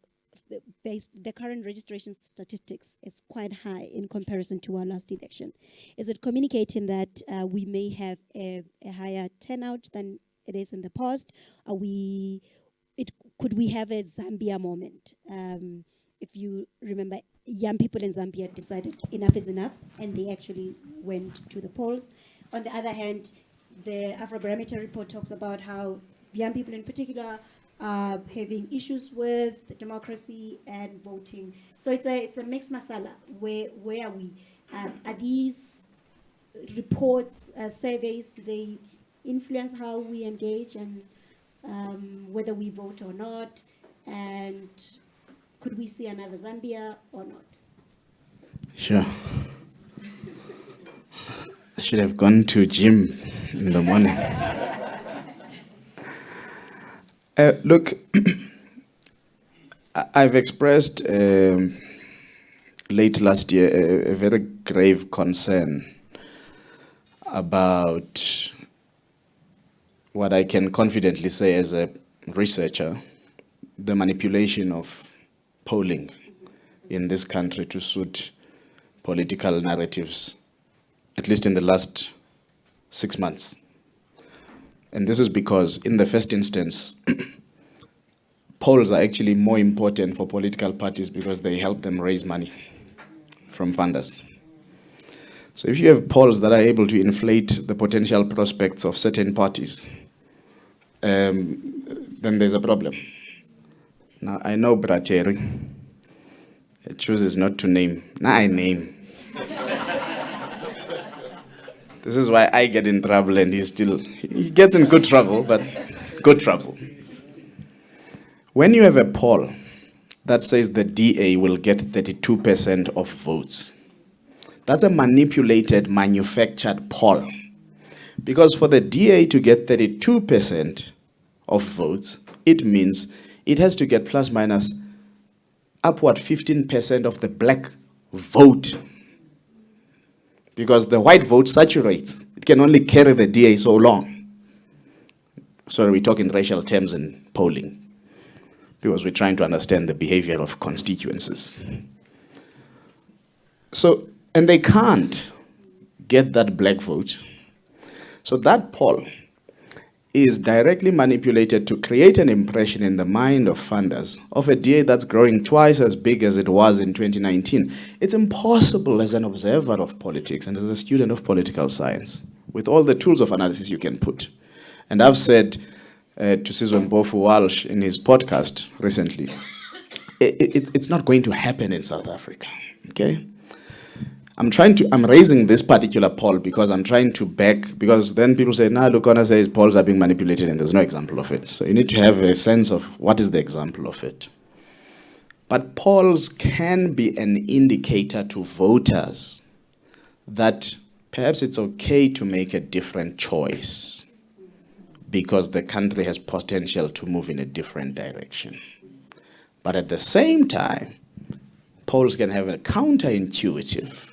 the current registration statistics is quite high in comparison to our last election. Is it communicating that we may have a higher turnout than it is in the past? Could we have a Zambia moment? If you remember, young people in Zambia decided enough is enough, and they actually went to the polls. On the other hand, the Afrobarometer report talks about how young people in particular are having issues with democracy and voting. So it's a mixed masala. Where are we? Are these reports, surveys, do they influence how we engage and whether we vote or not? And could we see another Zambia or not? Sure. I should have gone to gym in the morning. Look, I've expressed late last year a very grave concern about what I can confidently say as a researcher, the manipulation of polling in this country to suit political narratives, at least in the last 6 months. And this is because, in the first instance, polls are actually more important for political parties because they help them raise money from funders. So if you have polls that are able to inflate the potential prospects of certain parties, then there's a problem. Now, I know Bracheri chooses not to name. Now I name. This is why I get in trouble and he gets in good trouble, but good trouble. When you have a poll that says the DA will get 32% of votes, that's a manipulated, manufactured poll. Because for the DA to get 32% of votes, it means it has to get plus minus upward 15% of the black vote. Because the white vote saturates. It can only carry the DA so long. Sorry, we talk in racial terms in polling, because we're trying to understand the behavior of constituencies. So, and they can't get that black vote. So that poll is directly manipulated to create an impression in the mind of funders of a DA that's growing twice as big as it was in 2019. It's impossible as an observer of politics and as a student of political science, with all the tools of analysis you can put. And I've said to Sizwe Mpofu Walsh in his podcast recently, it's not going to happen in South Africa, okay? I'm raising this particular poll because I'm trying to back, because then people say, nah, Lukhona says polls are being manipulated and there's no example of it. So you need to have a sense of what is the example of it. But polls can be an indicator to voters that perhaps it's okay to make a different choice because the country has potential to move in a different direction. But at the same time, polls can have a counterintuitive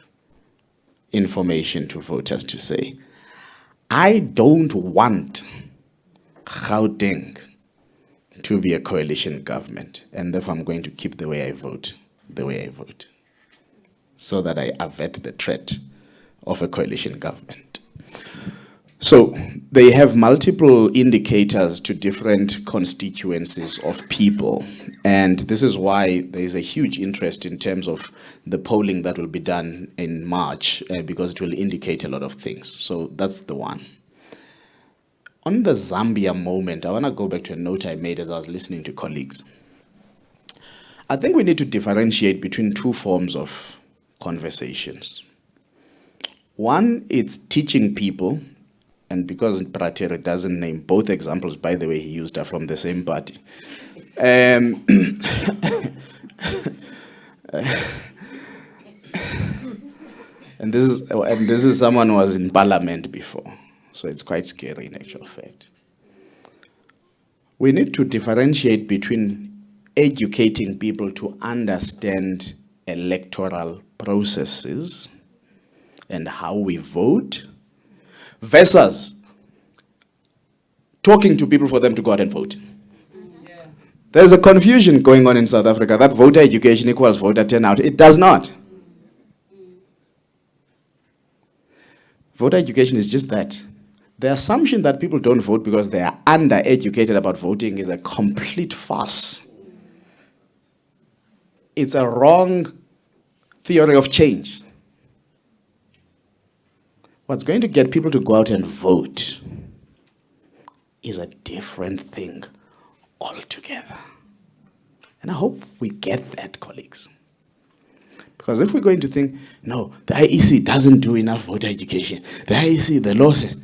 information to voters to say, I don't want Gauteng to be a coalition government, and therefore I'm going to keep the way I vote, so that I avert the threat of a coalition government. So they have multiple indicators to different constituencies of people. And this is why there is a huge interest in terms of the polling that will be done in March, because it will indicate a lot of things. So that's the one. On the Zambia moment, I want to go back to a note I made as I was listening to colleagues. I think we need to differentiate between two forms of conversations. One, it's teaching people and because Pratero doesn't name both examples, by the way, he used are from the same party. And this is someone who was in parliament before, so it's quite scary in actual fact. We need to differentiate between educating people to understand electoral processes and how we vote versus talking to people for them to go out and vote. There's a confusion going on in South Africa that voter education equals voter turnout. It does not. Voter education is just that. The assumption that people don't vote because they are undereducated about voting is a complete farce. It's a wrong theory of change. What's going to get people to go out and vote is a different thing altogether. And I hope we get that, colleagues. Because if we're going to think, no, the IEC doesn't do enough voter education, the IEC, the law says,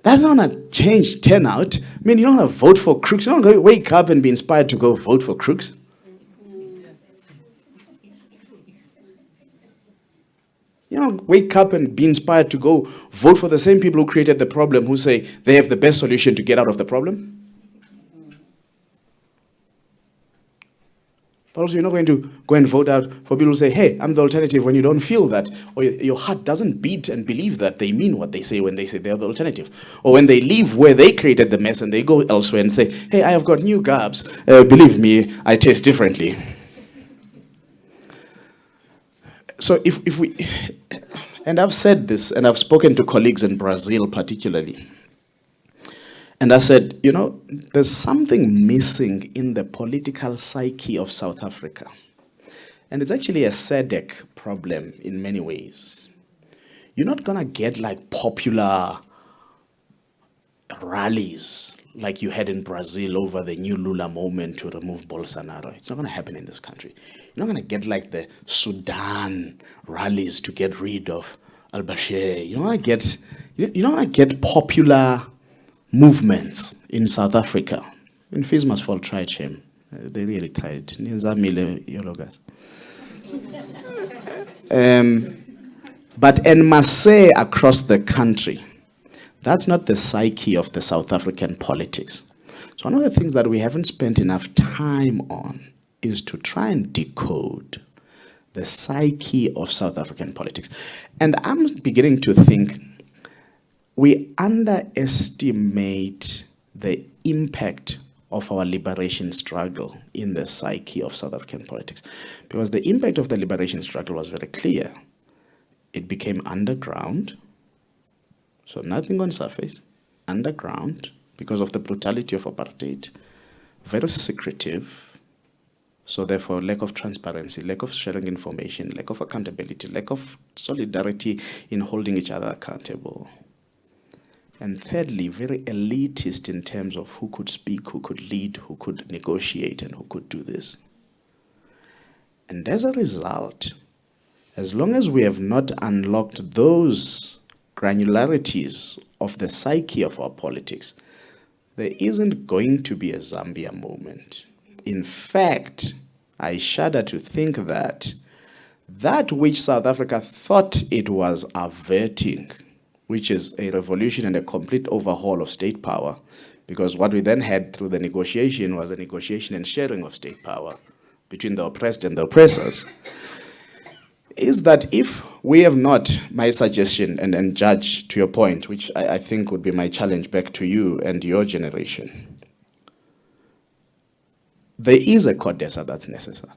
that's not going to change turnout. I mean, you don't want to vote for crooks. You don't want to wake up and be inspired to go vote for crooks. You don't wake up and be inspired to go vote for the same people who created the problem, who say they have the best solution to get out of the problem. But also, you're not going to go and vote out for people who say, hey, I'm the alternative, when you don't feel that, or your heart doesn't beat and believe that they mean what they say when they say they're the alternative. Or when they leave where they created the mess and they go elsewhere and say, hey, I have got new garbs. Believe me, I taste differently. So if we, and I've said this, and I've spoken to colleagues in Brazil particularly, and I said, you know, there's something missing in the political psyche of South Africa. And it's actually a SADC problem in many ways. You're not going to get like popular rallies like you had in Brazil over the new Lula moment to remove Bolsonaro. It's not going to happen in this country. You're not going to get like the Sudan rallies to get rid of al-Bashir. You're not going to get popular movements in South Africa. In FISMA's fault tried shame. They really tried. But en masse across the country, that's not the psyche of the South African politics. So one of the things that we haven't spent enough time on is to try and decode the psyche of South African politics. And I'm beginning to think we underestimate the impact of our liberation struggle in the psyche of South African politics. Because the impact of the liberation struggle was very clear. It became underground, so nothing on surface, underground, because of the brutality of apartheid, very secretive, so therefore lack of transparency, lack of sharing information, lack of accountability, lack of solidarity in holding each other accountable. And thirdly, very elitist in terms of who could speak, who could lead, who could negotiate, and who could do this. And as a result, as long as we have not unlocked those granularities of the psyche of our politics, there isn't going to be a Zambia moment. In fact, I shudder to think that that which South Africa thought it was averting, which is a revolution and a complete overhaul of state power, because what we then had through the negotiation was a negotiation and sharing of state power between the oppressed and the oppressors, is that if we have not, my suggestion, and Judge, to your point, which I think would be my challenge back to you and your generation, there is a CODESA that's necessary.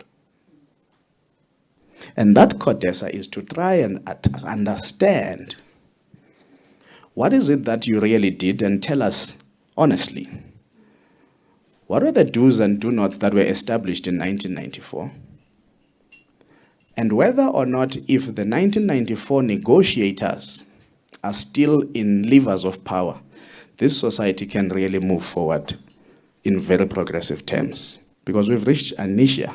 And that CODESA is to try and understand what is it that you really did, and tell us honestly, what were the do's and do nots that were established in 1994? And whether or not, if the 1994 negotiators are still in levers of power, this society can really move forward in very progressive terms. Because we've reached inertia.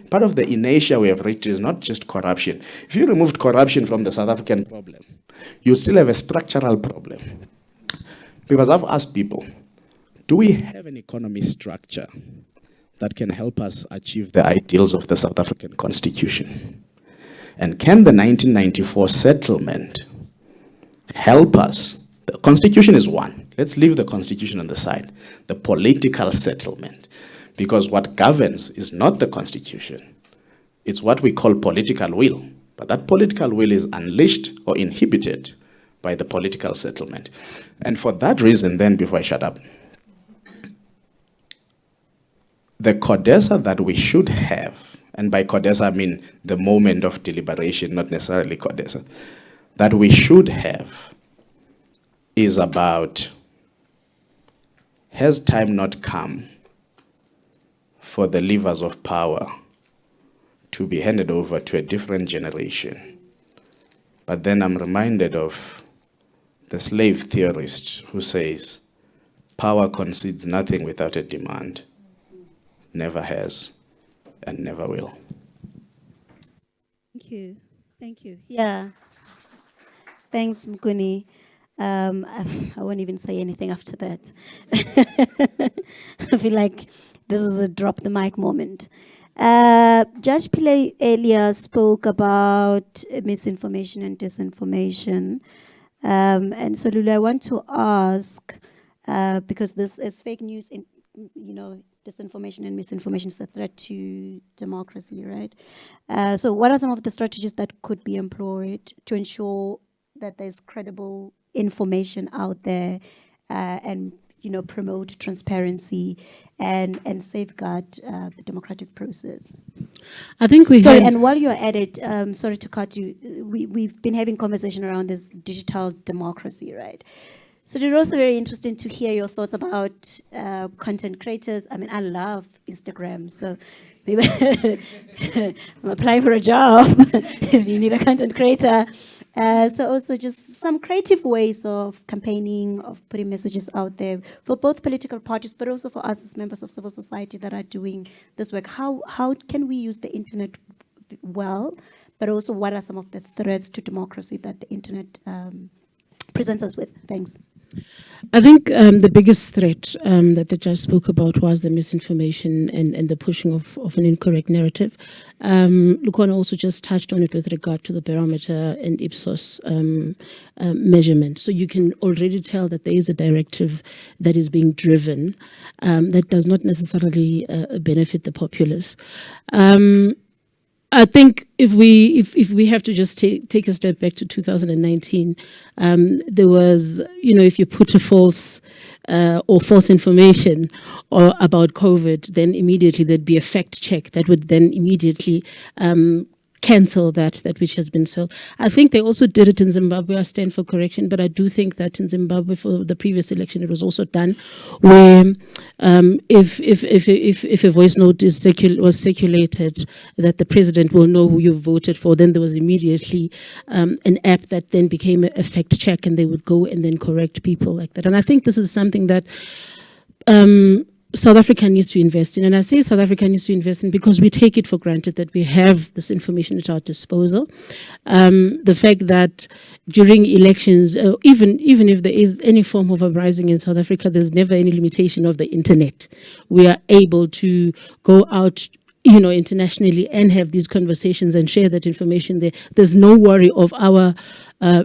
Part of the inertia we have reached is not just corruption. If you removed corruption from the South African problem, you still have a structural problem. Because I've asked people, do we have an economy structure that can help us achieve the ideals of the South African Constitution? And can the 1994 settlement help us? The Constitution is one. Let's leave the Constitution on the side. The political settlement. Because what governs is not the Constitution. It's what we call political will. But that political will is unleashed or inhibited by the political settlement. And for that reason, then, before I shut up, the CODESA that we should have, and by CODESA I mean the moment of deliberation, not necessarily CODESA, that we should have is about, has time not come for the levers of power to be handed over to a different generation? But then I'm reminded of the slave theorist who says, power concedes nothing without a demand, never has, and never will. Thank you. Thank you. Yeah. Thanks, Mkuni. I won't even say anything after that. I feel like this was a drop the mic moment. Judge Pillay earlier spoke about misinformation and disinformation. And so, Lulu, I want to ask, because this is fake news, disinformation and misinformation is a threat to democracy, right? So what are some of the strategies that could be employed to ensure that there's credible information out there and promote transparency and safeguard the democratic process? I think Sorry, and while you're at it, sorry to cut you, we've been having conversation around this digital democracy, right? So it was also very interesting to hear your thoughts about content creators. I mean, I love Instagram, so maybe I'm applying for a job if you need a content creator. So also just some creative ways of campaigning, of putting messages out there for both political parties, but also for us as members of civil society that are doing this work. How can we use the internet well, but also what are some of the threats to democracy that the internet presents us with? Thanks. I think the biggest threat that the judge spoke about was the misinformation and the pushing of an incorrect narrative. Lukhona also just touched on it with regard to the barometer and Ipsos measurement. So you can already tell that there is a directive that is being driven that does not necessarily benefit the populace. I think if we have to just take a step back to 2019, there was, if you put a false information about COVID, then immediately there'd be a fact check that would then immediately cancel that which has been sold. I think they also did it in Zimbabwe. I stand for correction, but I do think that in Zimbabwe for the previous election it was also done, where if a voice note was circulated that the president will know who you voted for, then there was immediately an app that then became a fact check, and they would go and then correct people like that. And I think this is something that South Africa needs to invest in. And I say South Africa needs to invest in because we take it for granted that we have this information at our disposal. The fact that during elections, even if there is any form of uprising in South Africa, there's never any limitation of the internet. We are able to go out internationally and have these conversations and share that information there. There's no worry of our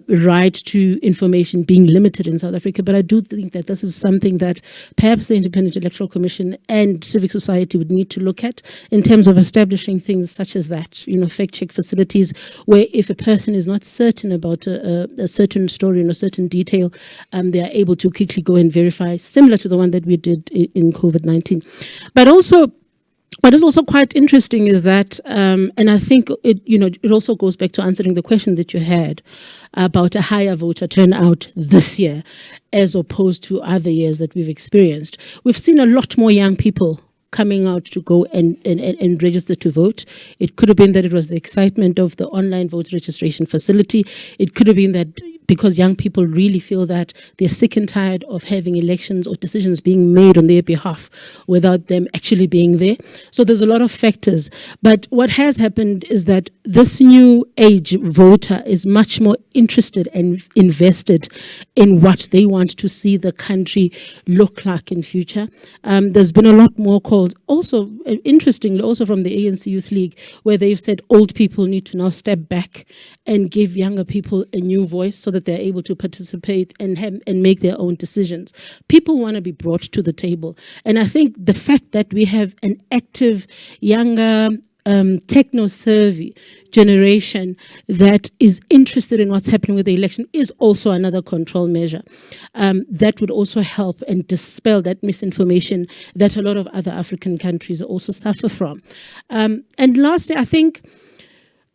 right to information being limited in South Africa. But I do think that this is something that perhaps the Independent Electoral Commission and civic society would need to look at in terms of establishing things such as that, fact check facilities, where if a person is not certain about a certain story and a certain detail, they are able to quickly go and verify, similar to the one that we did in COVID-19. But also, what is also quite interesting is that, and I think it also goes back to answering the question that you had about a higher voter turnout this year as opposed to other years that we've experienced. We've seen a lot more young people coming out to go and register to vote. It could have been that it was the excitement of the online voter registration facility. It could have been that because young people really feel that they're sick and tired of having elections or decisions being made on their behalf without them actually being there. So there's a lot of factors. But what has happened is that this new age voter is much more interested and invested in what they want to see the country look like in future. There's been a lot more called, also interestingly, also from the ANC Youth League, where they've said old people need to now step back and give younger people a new voice so that they're able to participate and make their own decisions. People want to be brought to the table. And I think the fact that we have an active, younger, techno-savvy generation that is interested in what's happening with the election is also another control measure that would also help and dispel that misinformation that a lot of other African countries also suffer from. And lastly, I think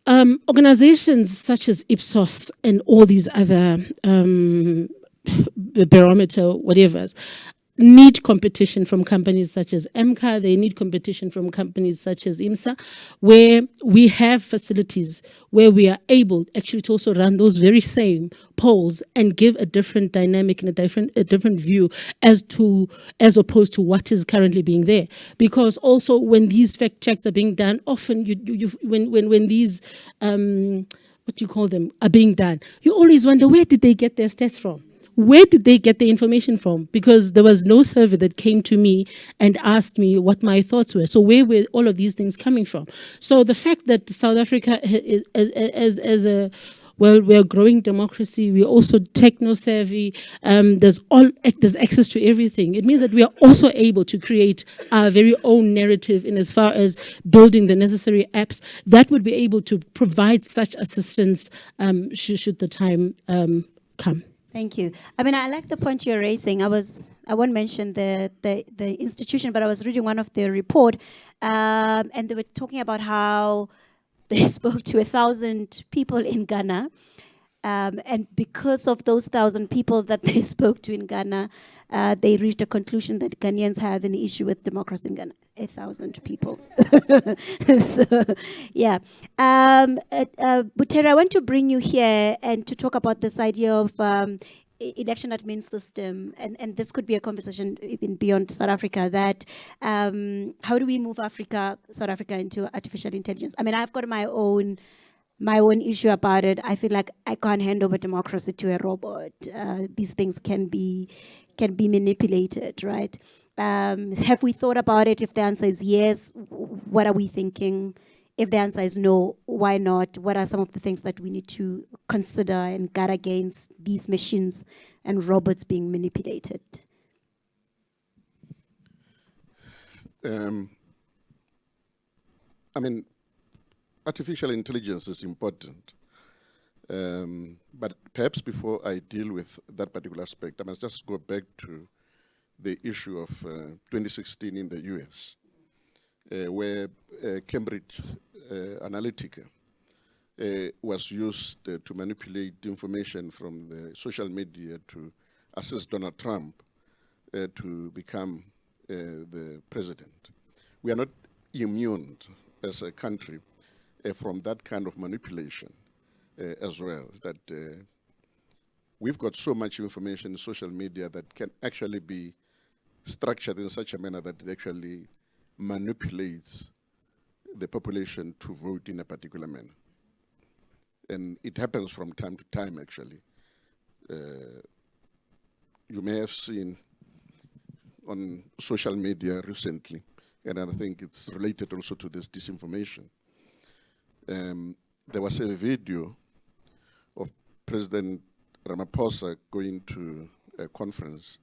organizations such as Ipsos and all these other barometer, whatever's, need competition from companies such as MCA, they need competition from companies such as IMSA, where we have facilities where we are able actually to also run those very same polls and give a different dynamic and a different view as opposed to what is currently being there. Because also when these fact checks are being done, often when these what you call them are being done, you always wonder, where did they get their stats from? Where did they get the information from? Because there was no survey that came to me and asked me what my thoughts were. So where were all of these things coming from? So the fact that South Africa as a, well, we're a growing democracy, we're also techno-savvy, there's access to everything. It means that we are also able to create our very own narrative in as far as building the necessary apps that would be able to provide such assistance should the time come. Thank you. I mean, I like the point you're raising. I won't mention the institution, but I was reading one of the report, and they were talking about how they spoke to 1,000 people in Ghana, and because of those 1,000 people that they spoke to in Ghana, they reached a conclusion that Ghanaians have an issue with democracy in Ghana. 1,000 people. So, yeah. Butere, I want to bring you here and to talk about this idea of election admin system, and this could be a conversation even beyond South Africa, that how do we move South Africa into artificial intelligence? I mean, I've got my own issue about it. I feel like I can't hand over democracy to a robot. These things can be manipulated, right? Have we thought about it? If the answer is yes, what are we thinking? If the answer is no, why not? What are some of the things that we need to consider and guard against these machines and robots being manipulated? I mean, artificial intelligence is important. But perhaps before I deal with that particular aspect, I must just go back to the issue of 2016 in the US, where Cambridge Analytica was used to manipulate information from the social media to assist Donald Trump to become the president. We are not immune as a country from that kind of manipulation as well, that we've got so much information in social media that can actually be structured in such a manner that it actually manipulates the population to vote in a particular manner. And it happens from time to time, actually. You may have seen on social media recently, and I think it's related also to this disinformation. There was a video of President Ramaphosa going to a conference,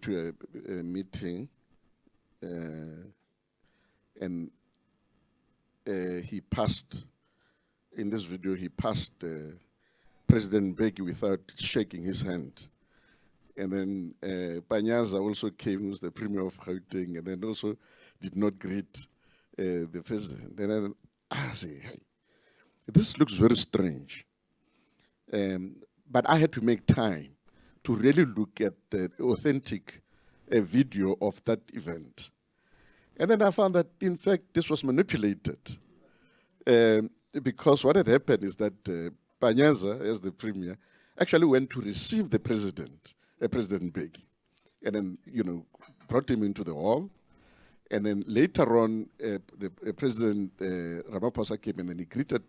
to a meeting, and he passed, in this video, he passed President Mbeki without shaking his hand. And then Panyaza also came, who's the Premier of Gauteng, and then also did not greet the president. And then I say, hey, this looks very strange. But I had to make time to really look at the authentic video of that event. And then I found that, in fact, this was manipulated. Because what had happened is that Panyaza, as the premier, actually went to receive the president, President Mbeki, and then, brought him into the hall. And then later on, the President Ramaphosa came and then he greeted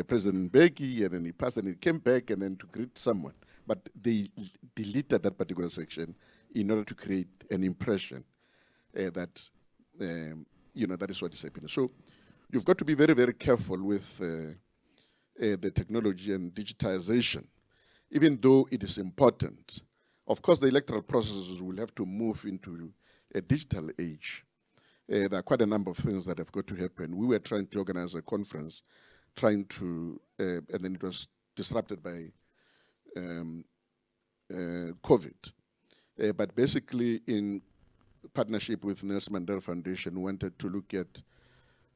President Mbeki, and then he passed and he came back and then to greet someone. But they deleted that particular section in order to create an impression that, that is what is happening. So you've got to be very, very careful with the technology and digitization, even though it is important. Of course, the electoral processes will have to move into a digital age. There are quite a number of things that have got to happen. We were trying to organize a conference, and then it was disrupted by COVID. But basically, in partnership with Nelson Mandela Foundation, wanted to look at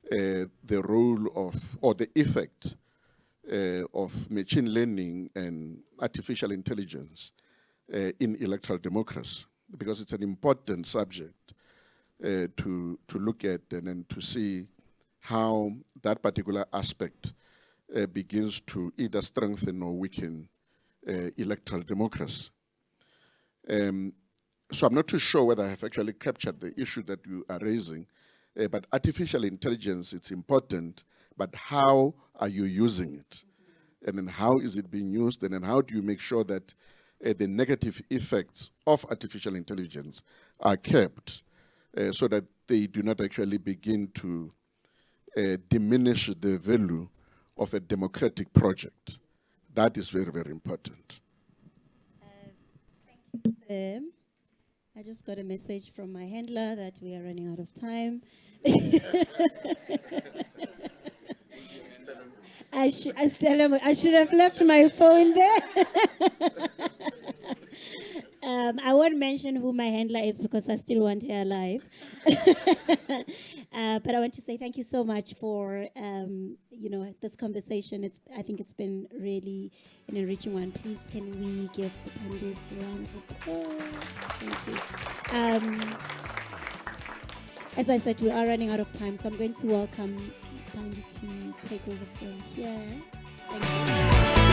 the role of, or the effect of machine learning and artificial intelligence in electoral democracy, because it's an important subject to look at and then to see how that particular aspect begins to either strengthen or weaken electoral democracy. So I'm not too sure whether I have actually captured the issue that you are raising, but artificial intelligence, it's important, but how are you using it? And then how is it being used? And then how do you make sure that the negative effects of artificial intelligence are kept so that they do not actually begin to diminish the value of a democratic project? That is very, very important. Thank you, sir. I just got a message from my handler that we are running out of time. I should have left my phone there. I won't mention who my handler is because I still want her alive. But I want to say thank you so much for this conversation. I think it's been really an enriching one. Please, can we give the panelists a round of applause? Thank you. As I said, we are running out of time, so I'm going to welcome Pangi to take over from here. Thank you.